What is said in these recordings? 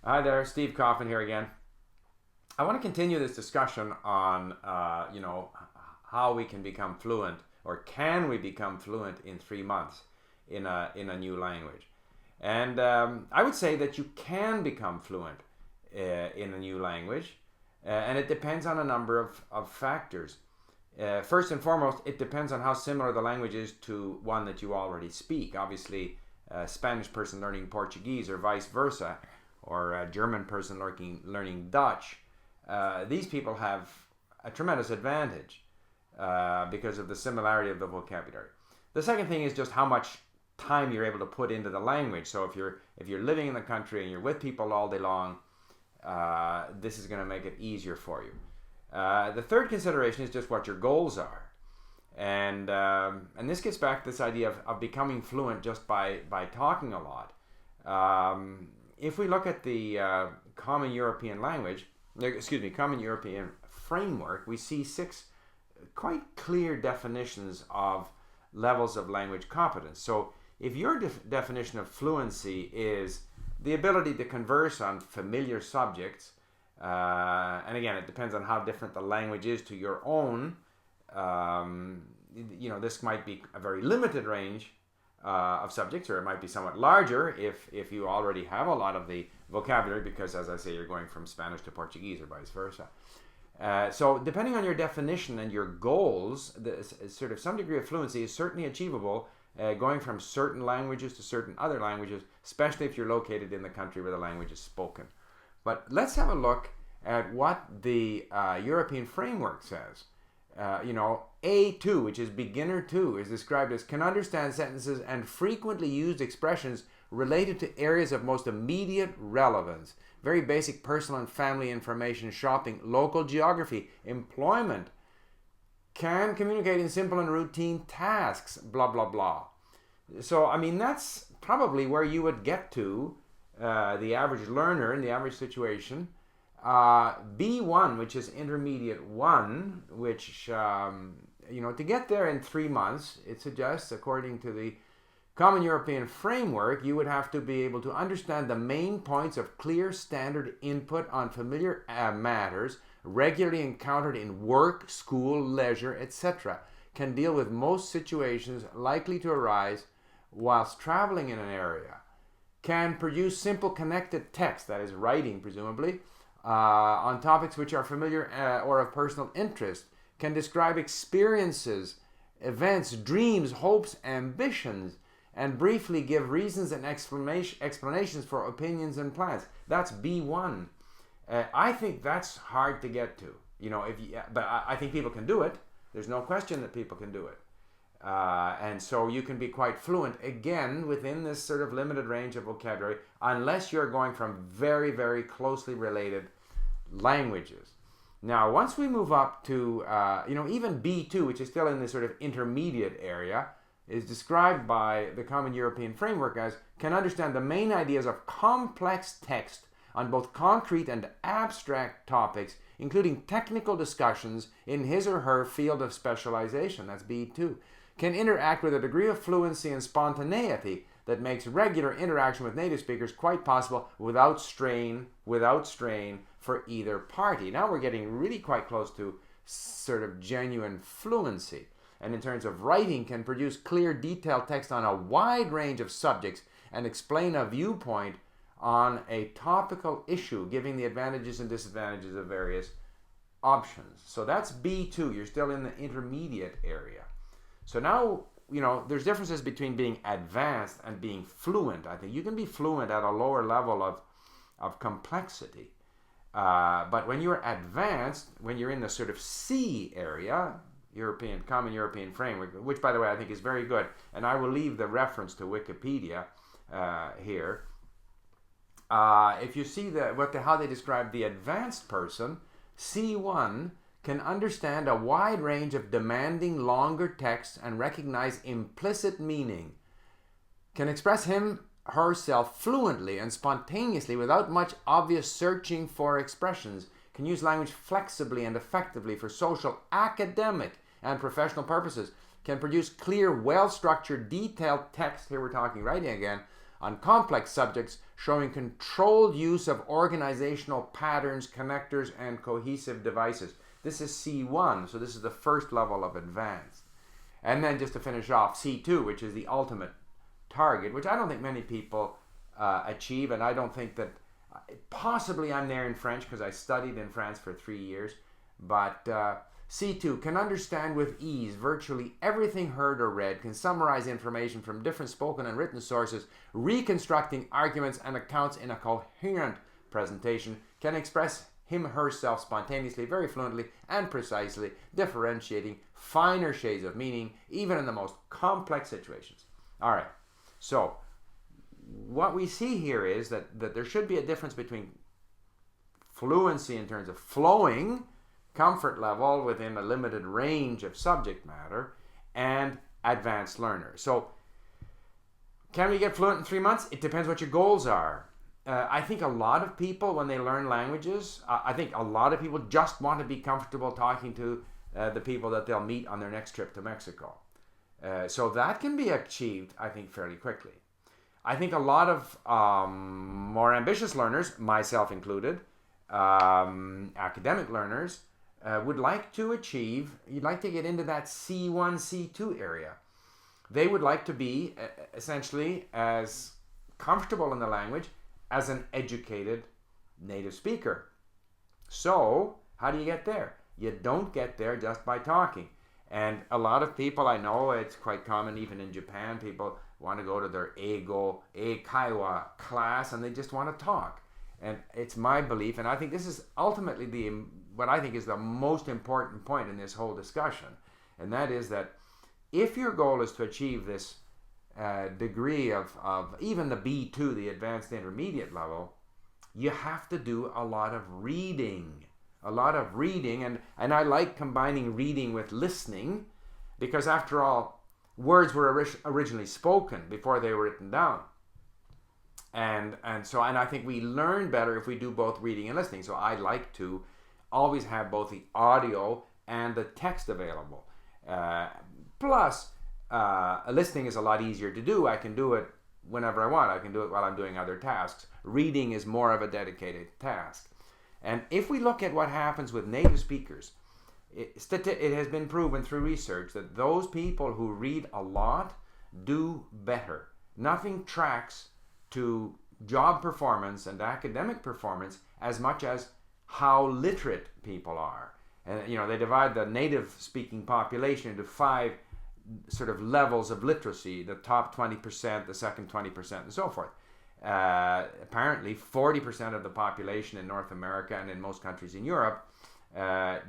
Hi there, Steve Coffin here again. I want to continue this discussion on, how we can become fluent, or can we become fluent in 3 months in a new language. And I would say that you can become fluent in a new language, and it depends on a number of factors. First and foremost, it depends on how similar the language is to one that you already speak. Obviously, a Spanish person learning Portuguese or vice versa, or a German person learning Dutch, these people have a tremendous advantage because of the similarity of the vocabulary. The second thing is just how much time you're able to put into the language. So if you're living in the country and you're with people all day long, this is going to make it easier for you. The third consideration is just what your goals are. And this gets back to this idea of becoming fluent just by talking a lot. If we look at the Common European Common European Framework, we see six quite clear definitions of levels of language competence. So if your definition of fluency is the ability to converse on familiar subjects, and again, it depends on how different the language is to your own. This might be a very limited range of subjects, or it might be somewhat larger if you already have a lot of the vocabulary, because, as I say, you're going from Spanish to Portuguese or vice versa. So depending on your definition and your goals, some degree of fluency is certainly achievable, going from certain languages to certain other languages, especially if you're located in the country where the language is spoken. But let's have a look at what the European framework says. A2, which is beginner 2, is described as can understand sentences and frequently used expressions related to areas of most immediate relevance. Very basic personal and family information, shopping, local geography, employment. Can communicate in simple and routine tasks, blah, blah, blah. So, that's probably where you would get to, the average learner in the average situation. B1, which is intermediate 1, which, to get there in 3 months, it suggests, according to the Common European Framework, you would have to be able to understand the main points of clear standard input on familiar matters regularly encountered in work, school, leisure, etc. Can deal with most situations likely to arise whilst traveling in an area. Can produce simple connected text, that is writing presumably, on topics which are familiar or of personal interest. Can describe experiences, events, dreams, hopes, ambitions, and briefly give reasons and explanations for opinions and plans. That's B1. I think that's hard to get to. But I think people can do it. There's no question that people can do it. And so you can be quite fluent, again, within this sort of limited range of vocabulary, unless you're going from very, very closely related languages. Now, once we move up to, even B2, which is still in this sort of intermediate area, is described by the Common European Framework as can understand the main ideas of complex text on both concrete and abstract topics, including technical discussions in his or her field of specialization. That's B2. Can interact with a degree of fluency and spontaneity that makes regular interaction with native speakers quite possible without strain for either party. Now we're getting really quite close to sort of genuine fluency. And in terms of writing, can produce clear, detailed text on a wide range of subjects and explain a viewpoint on a topical issue, giving the advantages and disadvantages of various options. So that's B2. You're still in the intermediate area. So now, there's differences between being advanced and being fluent. I think you can be fluent at a lower level of complexity. But when you're advanced, when you're in the sort of C area, Common European Framework, which, by the way, I think is very good, and I will leave the reference to Wikipedia here. If you see how they describe the advanced person, C1 can understand a wide range of demanding longer texts and recognize implicit meaning, can express herself fluently and spontaneously without much obvious searching for expressions, can use language flexibly and effectively for social, academic, and professional purposes, can produce clear, well-structured, detailed text, here we're talking writing again, on complex subjects, showing controlled use of organizational patterns, connectors, and cohesive devices. This is C1, so this is the first level of advanced. And then just to finish off, C2, which is the ultimate target, which I don't think many people achieve, and I don't think that, possibly I'm there in French because I studied in France for 3 years, but C2 can understand with ease virtually everything heard or read, can summarize information from different spoken and written sources, reconstructing arguments and accounts in a coherent presentation, can express him herself spontaneously, very fluently and precisely, differentiating finer shades of meaning, even in the most complex situations. All right, so what we see here is that there should be a difference between fluency in terms of flowing, comfort level within a limited range of subject matter, and advanced learner. So can we get fluent in 3 months? It depends what your goals are. I think a lot of people, when they learn languages, I think a lot of people just want to be comfortable talking to the people that they'll meet on their next trip to Mexico. So that can be achieved, I think, fairly quickly. I think a lot of more ambitious learners, myself included, academic learners, would like to achieve, you'd like to get into that C1, C2 area. They would like to be essentially as comfortable in the language as an educated native speaker. So, how do you get there? You don't get there just by talking. And a lot of people, I know it's quite common even in Japan, people want to go to their eikaiwa class and they just want to talk. And it's my belief, and I think this is ultimately what I think is the most important point in this whole discussion, and that is that if your goal is to achieve this degree of even the B2, the advanced intermediate level, you have to do a lot of reading. And I like combining reading with listening, because after all, words were originally spoken before they were written down. And I think we learn better if we do both reading and listening. So I like to always have both the audio and the text available. Plus, listening is a lot easier to do. I can do it whenever I want. I can do it while I'm doing other tasks. Reading is more of a dedicated task. And if we look at what happens with native speakers, it has been proven through research that those people who read a lot do better. Nothing tracks to job performance and academic performance as much as how literate people are. And they divide the native speaking population into 5 sort of levels of literacy: the top 20%, the second 20%, and so forth. Apparently 40% of the population in North America and in most countries in Europe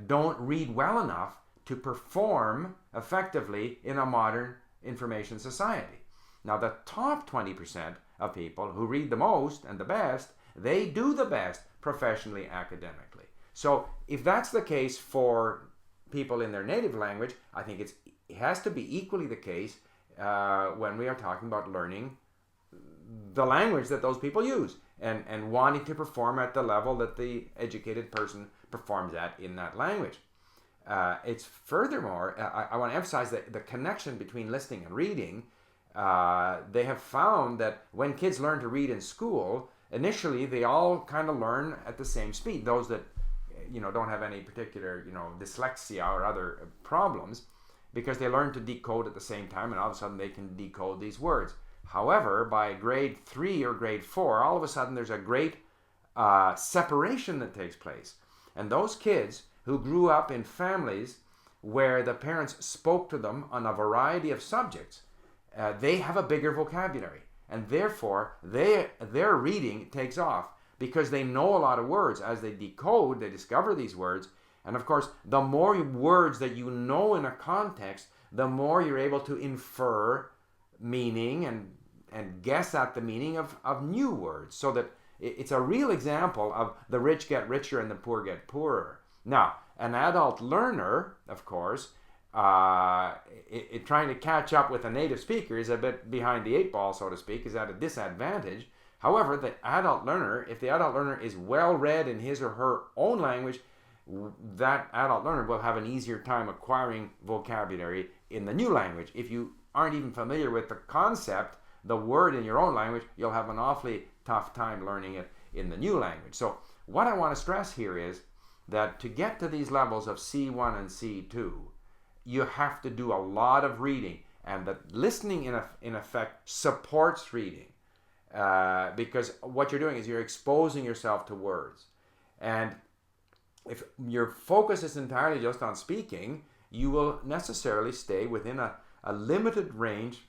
don't read well enough to perform effectively in a modern information society. Now, the top 20% of people who read the most and the best, they do the best professionally, academically. So if that's the case for people in their native language, I think it has to be equally the case when we are talking about learning the language that those people use and wanting to perform at the level that the educated person performs at in that language. It's furthermore, I want to emphasize the connection between listening and reading. They have found that when kids learn to read in school, initially they all kind of learn at the same speed. Those that don't have any particular dyslexia or other problems, because they learn to decode at the same time, and all of a sudden they can decode these words. However, by grade 3 or grade 4, all of a sudden there's a great separation that takes place. And those kids who grew up in families where the parents spoke to them on a variety of subjects, they have a bigger vocabulary. And therefore, their reading takes off because they know a lot of words. As they decode, they discover these words. And of course, the more words that you know in a context, the more you're able to infer meaning and guess at the meaning of new words. So that it's a real example of the rich get richer and the poor get poorer. Now, an adult learner, of course, trying to catch up with a native speaker is a bit behind the 8 ball, so to speak, is at a disadvantage. However, if the adult learner is well read in his or her own language, that adult learner will have an easier time acquiring vocabulary in the new language. If you aren't even familiar with the concept the word in your own language, you'll have an awfully tough time learning it in the new language. So what I want to stress here is that to get to these levels of C1 and C2, you have to do a lot of reading, and that listening in effect supports reading, because what you're doing is you're exposing yourself to words. And if your focus is entirely just on speaking, you will necessarily stay within a limited range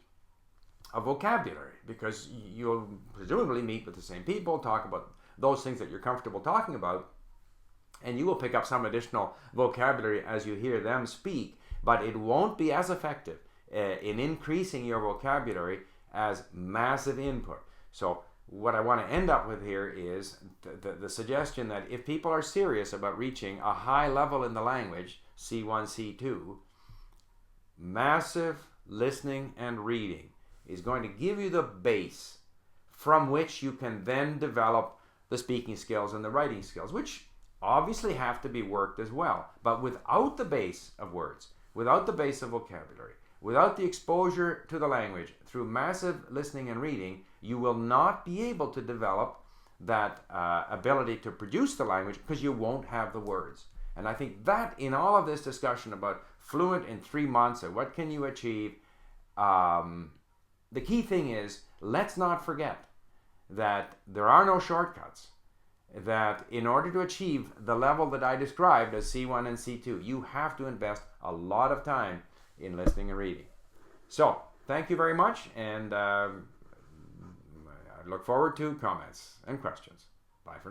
of vocabulary, because you'll presumably meet with the same people, talk about those things that you're comfortable talking about, and you will pick up some additional vocabulary as you hear them speak, but it won't be as effective in increasing your vocabulary as massive input. So what I want to end up with here is the suggestion that if people are serious about reaching a high level in the language, C1, C2, massive listening and reading is going to give you the base from which you can then develop the speaking skills and the writing skills, which obviously have to be worked as well. But without the base of words, without the base of vocabulary, without the exposure to the language through massive listening and reading, you will not be able to develop that ability to produce the language, because you won't have the words. And I think that in all of this discussion about Fluent in 3 months and what can you achieve, the key thing is, let's not forget that there are no shortcuts. That in order to achieve the level that I described as C1 and C2, you have to invest a lot of time in listening and reading. So, thank you very much, and I look forward to comments and questions. Bye for now.